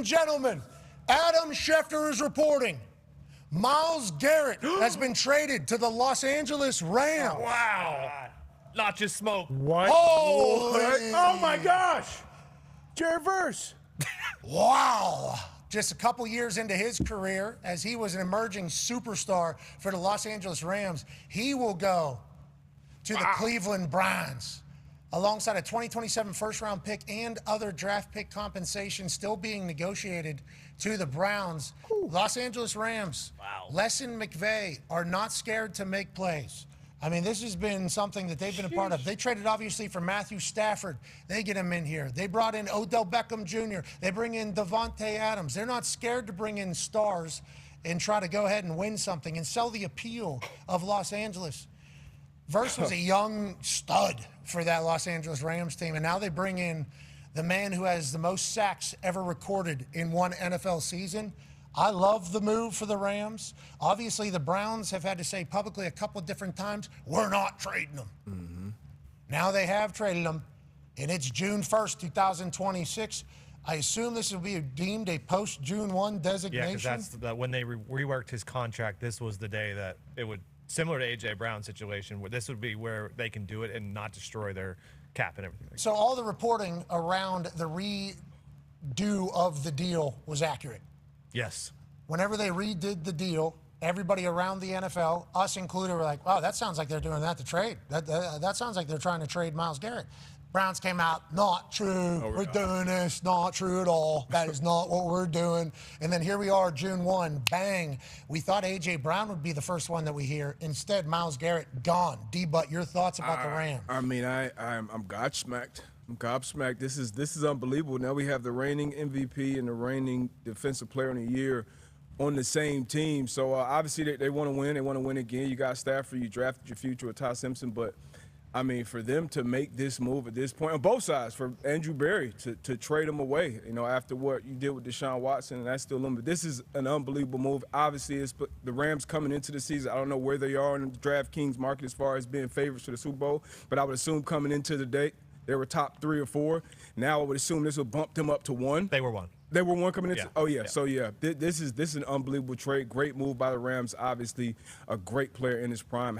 and gentlemen, Adam Schefter is reporting. Myles Garrett has been traded to the Los Angeles Rams. Wow. Not just smoke. What? Holy. Oh my gosh. Jared Verse. Wow. Just a couple years into his career, as he was an emerging superstar for the Los Angeles Rams, he will go to the Cleveland Browns. Alongside a 2027 first-round pick and other draft pick compensation still being negotiated to the Browns. Los Angeles Rams, Les and McVay are not scared to make plays. I mean, this has been something that they've been a part of. They traded, obviously, for Matthew Stafford. They get him in here. They brought in Odell Beckham Jr. They bring in Devontae Adams. They're not scared to bring in stars and try to go ahead and win something and sell the appeal of Los Angeles. Verse was a young stud for that Los Angeles Rams team, and now they bring in the man who has the most sacks ever recorded in one NFL season. I love the move for the Rams. Obviously, the Browns have had to say publicly a couple of different times, we're not trading them. Mm-hmm. Now they have traded them, and it's June 1st, 2026. I assume this will be deemed a post-June 1 designation. Yeah, because that's when they reworked his contract. This was the day that it would, similar to A.J. Brown's situation, where this would be where they can do it and not destroy their cap and everything. So all the reporting around the redo of the deal was accurate. Yes. Whenever they redid the deal, everybody around the NFL, us included, were like, wow, that sounds like they're doing that to trade. That sounds like they're trying to trade Myles Garrett. Browns came out, not true. We're doing this, not true at all. That is not what we're doing. And then here we are, June 1, bang. We thought A.J. Brown would be the first one that we hear. Instead, Myles Garrett gone. D-Butt, your thoughts about the Rams? I mean, I'm gobsmacked. I'm gobsmacked. This is unbelievable. Now we have the reigning MVP and the reigning Defensive Player of the Year on the same team. So obviously they want to win. They want to win again. You got Stafford. You drafted your future with Ty Simpson. But, I mean, for them to make this move at this point, on both sides, for Andrew Berry to trade him away, you know, after what you did with Deshaun Watson, and that's still limited. This is an unbelievable move. Obviously, it's the Rams coming into the season. I don't know where they are in the DraftKings market as far as being favorites for the Super Bowl, but I would assume coming into the day, they were top 3 or 4. Now I would assume this will bump them up to 1. They were 1. They were 1 coming into. Yeah. Oh yeah. So yeah, this is an unbelievable trade. Great move by the Rams. Obviously, a great player in his prime.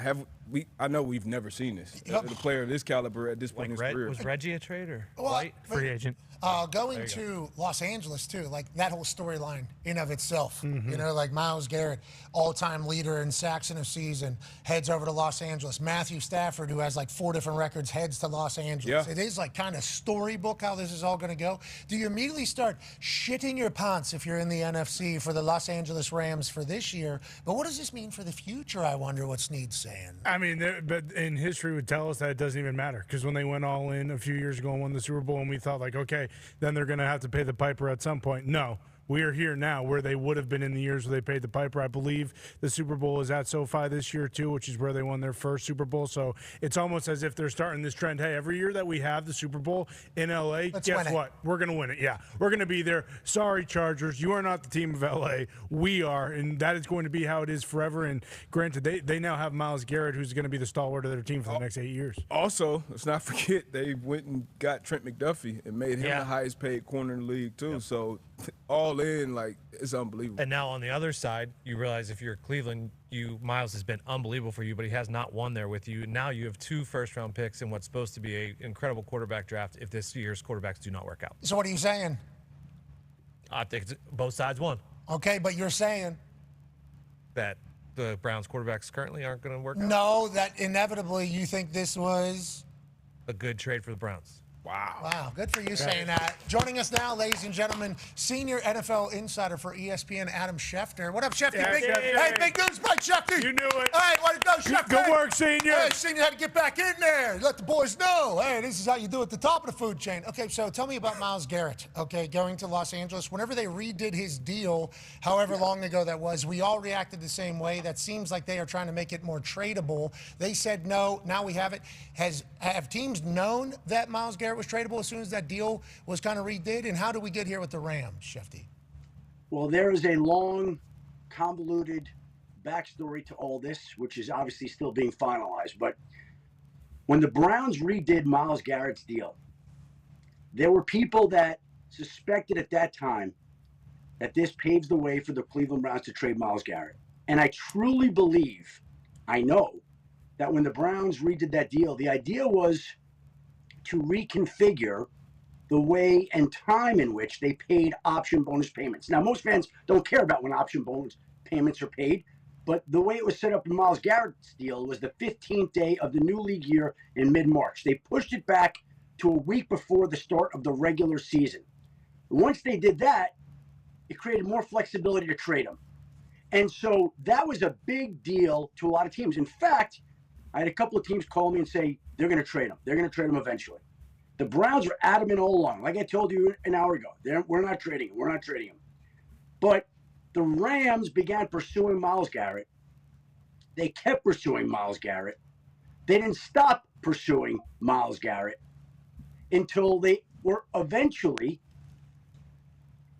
I know we've never seen this. The player of this caliber at this point in his career. Was Reggie a trader? White free agent. Going to Los Angeles, too, like that whole storyline in of itself. Mm-hmm. You know, like Myles Garrett, all-time leader in sacks in a season, heads over to Los Angeles. Matthew Stafford, who has like 4 different records, heads to Los Angeles. Yeah. It is like kind of storybook how this is all going to go. Do you immediately start shitting your pants if you're in the NFC for the Los Angeles Rams for this year? But what does this mean for the future, I wonder what Snead's saying? I mean, but in history would tell us that it doesn't even matter, because when they went all in a few years ago and won the Super Bowl, and we thought like, okay, then they're going to have to pay the piper at some point. No. We are here now where they would have been in the years where they paid the piper. I believe the Super Bowl is at SoFi this year, too, which is where they won their first Super Bowl. So it's almost as if they're starting this trend. Hey, every year that we have the Super Bowl in L.A., guess what? We're going to win it. Yeah, we're going to be there. Sorry, Chargers. You are not the team of L.A. We are, and that is going to be how it is forever. And granted, they now have Myles Garrett, who's going to be the stalwart of their team for the next 8 years. Also, let's not forget, they went and got Trent McDuffie and made him the highest paid corner in the league, too. So all in, like, it's unbelievable. And now on the other side, you realize if you're Cleveland, Myles has been unbelievable for you, but he has not won there with you. Now you have 2 first-round picks in what's supposed to be an incredible quarterback draft if this year's quarterbacks do not work out. So what are you saying? I think both sides won. Okay, but you're saying that the Browns quarterbacks currently aren't going to work out? No, that inevitably you think this was a good trade for the Browns. Wow, good for you saying that. Joining us now, ladies and gentlemen, senior NFL insider for ESPN, Adam Schefter. What up, Schefter? Hey, big news by Schefter. You knew it. All right, way to go, Schefter. Good work, senior. Hey, senior had to get back in there. Let the boys know. Hey, this is how you do it at the top of the food chain. Okay, so tell me about Myles Garrett, okay, going to Los Angeles. Whenever they redid his deal, however long ago that was, we all reacted the same way. That seems like they are trying to make it more tradable. They said no. Now we have it. Have teams known that Myles Garrett was tradable as soon as that deal was kind of redid? And how do we get here with the Rams, Shefty? Well, there is a long, convoluted backstory to all this, which is obviously still being finalized. But when the Browns redid Myles Garrett's deal, there were people that suspected at that time that this paves the way for the Cleveland Browns to trade Myles Garrett. And I truly believe, I know, that when the Browns redid that deal, the idea was to reconfigure the way and time in which they paid option bonus payments. Now, most fans don't care about when option bonus payments are paid, but the way it was set up in Myles Garrett's deal was the 15th day of the new league year in mid-March. They pushed it back to a week before the start of the regular season. Once they did that, it created more flexibility to trade him. And so that was a big deal to a lot of teams. In fact, I had a couple of teams call me and say they're going to trade him. They're going to trade him eventually. The Browns were adamant all along. Like I told you an hour ago, we're not trading him. We're not trading him. But the Rams began pursuing Myles Garrett. They kept pursuing Myles Garrett. They didn't stop pursuing Myles Garrett until they were eventually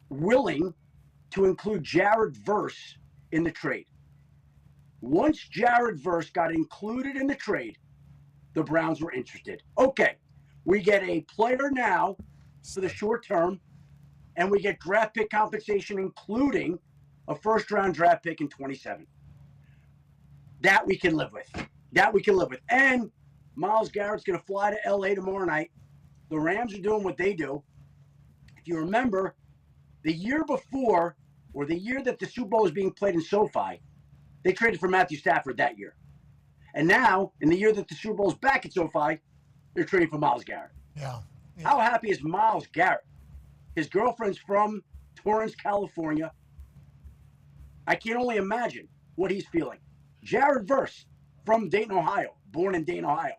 willing to include Jared Verse in the trade. Once Jared Verse got included in the trade, the Browns were interested. Okay, we get a player now for the short term, and we get draft pick compensation, including a first-round draft pick in 27. That we can live with. And Myles Garrett's going to fly to L.A. tomorrow night. The Rams are doing what they do. If you remember, the year before, or the year that the Super Bowl was being played in SoFi, they traded for Matthew Stafford that year. And now, in the year that the Super Bowl is back at SoFi, they're trading for Myles Garrett. Yeah. How happy is Myles Garrett? His girlfriend's from Torrance, California. I can only imagine what he's feeling. Jared Verse from Dayton, Ohio, born in Dayton, Ohio.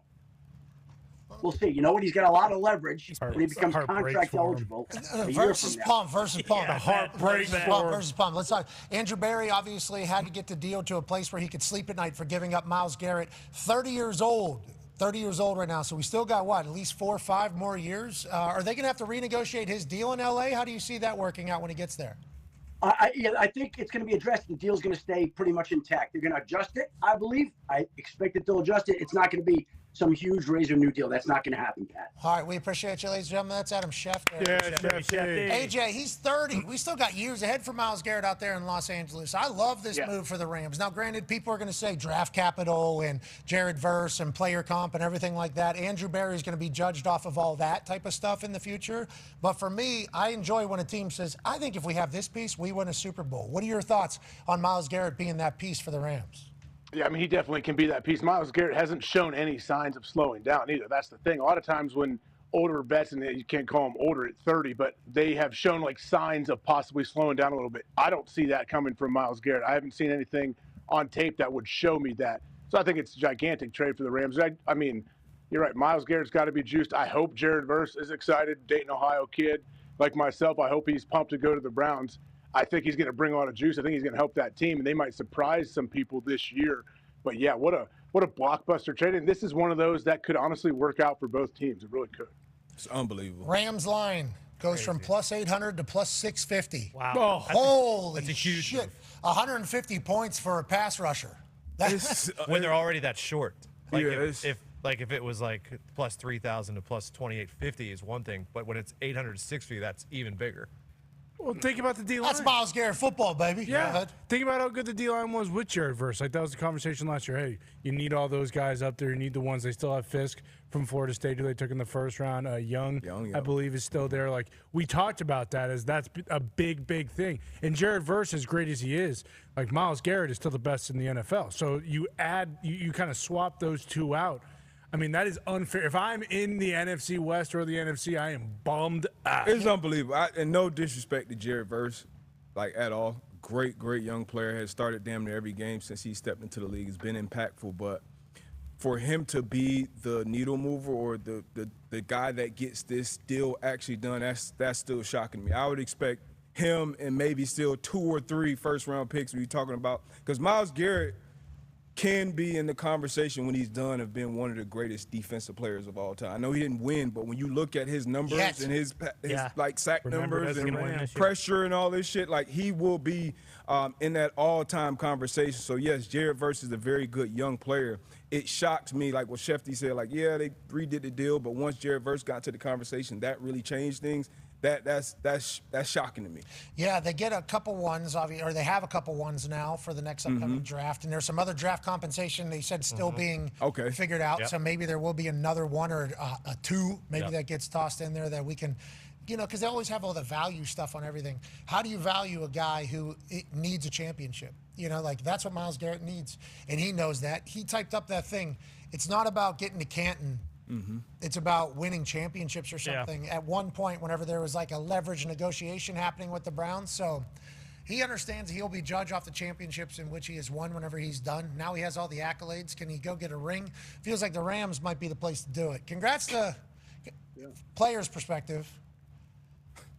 We'll see. You know what? He's got a lot of leverage when he becomes contract eligible. Versus Palm. Yeah, heartbreak versus Palm. Let's talk. Andrew Berry obviously had to get the deal to a place where he could sleep at night for giving up Myles Garrett. 30 years old. 30 years old right now, so we still got, what, at least 4 or 5 more years? Are they going to have to renegotiate his deal in L.A.? How do you see that working out when he gets there? I think it's going to be addressed. The deal's going to stay pretty much intact. They're going to adjust it, I believe. I expect that they'll adjust it. It's not going to be some huge raise or new deal. That's not going to happen, Pat. All right, we appreciate you, ladies and gentlemen. That's Adam Schefter. Yeah, Schefter. AJ, he's 30. We still got years ahead for Myles Garrett out there in Los Angeles. I love this move for the Rams. Now, granted, people are going to say draft capital and Jared Verse and player comp and everything like that. Andrew Berry is going to be judged off of all that type of stuff in the future. But for me, I enjoy when a team says, I think if we have this piece, we win a Super Bowl. What are your thoughts on Myles Garrett being that piece for the Rams? Yeah, I mean, he definitely can be that piece. Myles Garrett hasn't shown any signs of slowing down either. That's the thing. A lot of times when older vets, and you can't call them older at 30, but they have shown like signs of possibly slowing down a little bit. I don't see that coming from Myles Garrett. I haven't seen anything on tape that would show me that. So I think it's a gigantic trade for the Rams. I mean, you're right. Myles Garrett's got to be juiced. I hope Jared Verse is excited. Dayton, Ohio kid like myself. I hope he's pumped to go to the Browns. I think he's going to bring a lot of juice. I think he's going to help that team, and they might surprise some people this year. But yeah, what a blockbuster trade. And this is one of those that could honestly work out for both teams. It really could. It's unbelievable. Rams line goes from plus 800 to plus 650. Wow. Oh, holy that's a huge shit. move. 150 points for a pass rusher. When they're already that short. Like Yeah, if it was like plus 3,000 to plus 2,850 is one thing, but when it's 800 to 650, that's even bigger. Well, think about the D-line. That's Myles Garrett football, baby. Yeah. Think about how good the D-line was with Jared Verse. Like, that was the conversation last year. Hey, you need all those guys up there. You need the ones. They still have Fisk from Florida State, who they took in the first round. Young, I believe, is still there. Like, we talked about that as that's a big, big thing. And Jared Verse, as great as he is, like, Myles Garrett is still the best in the NFL. So you kind of swap those two out. I mean, that is unfair. If I'm in the NFC West or the NFC, I am bummed out. It's unbelievable. And no disrespect to Jared Verse, like, at all. Great young player. Has started damn near every game since he stepped into the league. Has been impactful. But for him to be the needle mover or the guy that gets this deal actually done, that's still shocking me. I would expect him and maybe still 2 or 3 first-round picks we're talking about. Because Myles Garrett can be in the conversation when he's done of being one of the greatest defensive players of all time. I know he didn't win, but when you look at his numbers and his like sack numbers and pressure and all this shit, like, he will be in that all-time conversation. So yes, Jared Verse is a very good young player. It shocked me, like what Schefter said, like, yeah, they redid the deal, but once Jared Verse got to the conversation, that really changed things. that's shocking to me. Yeah, they get a couple ones, or they have a couple ones now for the next upcoming draft. And there's some other draft compensation they said still being figured out. Yep. So maybe there will be another one or a two, maybe that gets tossed in there that we can, because they always have all the value stuff on everything. How do you value a guy who needs a championship? That's what Myles Garrett needs. And he knows that. He typed up that thing. It's not about getting to Canton. It's about winning championships or something. At one point, whenever there was like a leverage negotiation happening with the Browns, so he understands he'll be judged off the championships in which he has won whenever he's done. Now he has all the accolades. Can he go get a ring? Feels like the Rams might be the place to do it. Congrats to players' perspective.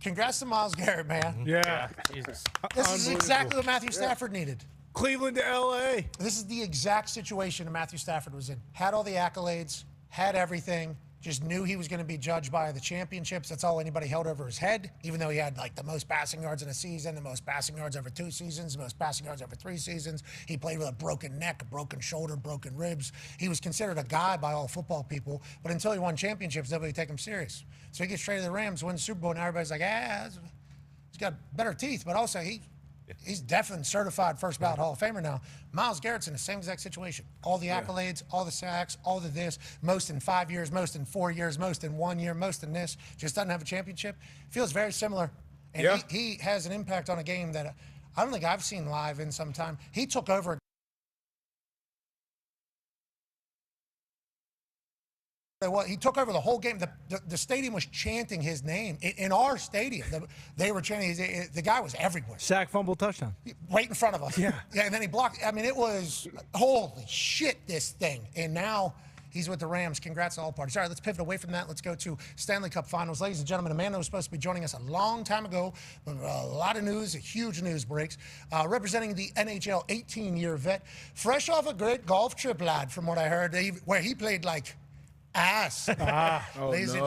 Congrats to Myles Garrett, man. Yeah. Jesus. This is exactly what Matthew Stafford needed. Cleveland to L.A. This is the exact situation that Matthew Stafford was in. Had all the accolades, had everything, just knew he was going to be judged by the championships. That's all anybody held over his head, even though he had like the most passing yards in a season, the most passing yards over 2 seasons, the most passing yards over 3 seasons. He played with a broken neck, a broken shoulder, broken ribs. He was considered a guy by all football people, but until he won championships, nobody would take him serious. So he gets traded to the Rams, wins the Super Bowl, and everybody's like, he's got better teeth, but also he's definitely certified first ballot Hall of Famer now. Myles Garrett's in the same exact situation. All the accolades, all the sacks, all the this, most in 5 years, most in 4 years, most in 1 year, most in this, just doesn't have a championship. Feels very similar. And he has an impact on a game that I don't think I've seen live in some time. He took over. He took over the whole game. The stadium was chanting his name. In our stadium, they were chanting. The guy was everywhere. Sack, fumble, touchdown. Right in front of us. Yeah. And then he blocked. I mean, it was, holy shit, this thing. And now he's with the Rams. Congrats to all parties. All right, let's pivot away from that. Let's go to Stanley Cup Finals. Ladies and gentlemen, a man that was supposed to be joining us a long time ago, but a lot of news, huge news breaks, representing the NHL 18-year vet, fresh off a great golf trip, lad, from what I heard, where he played like ass. Oh, Ladies and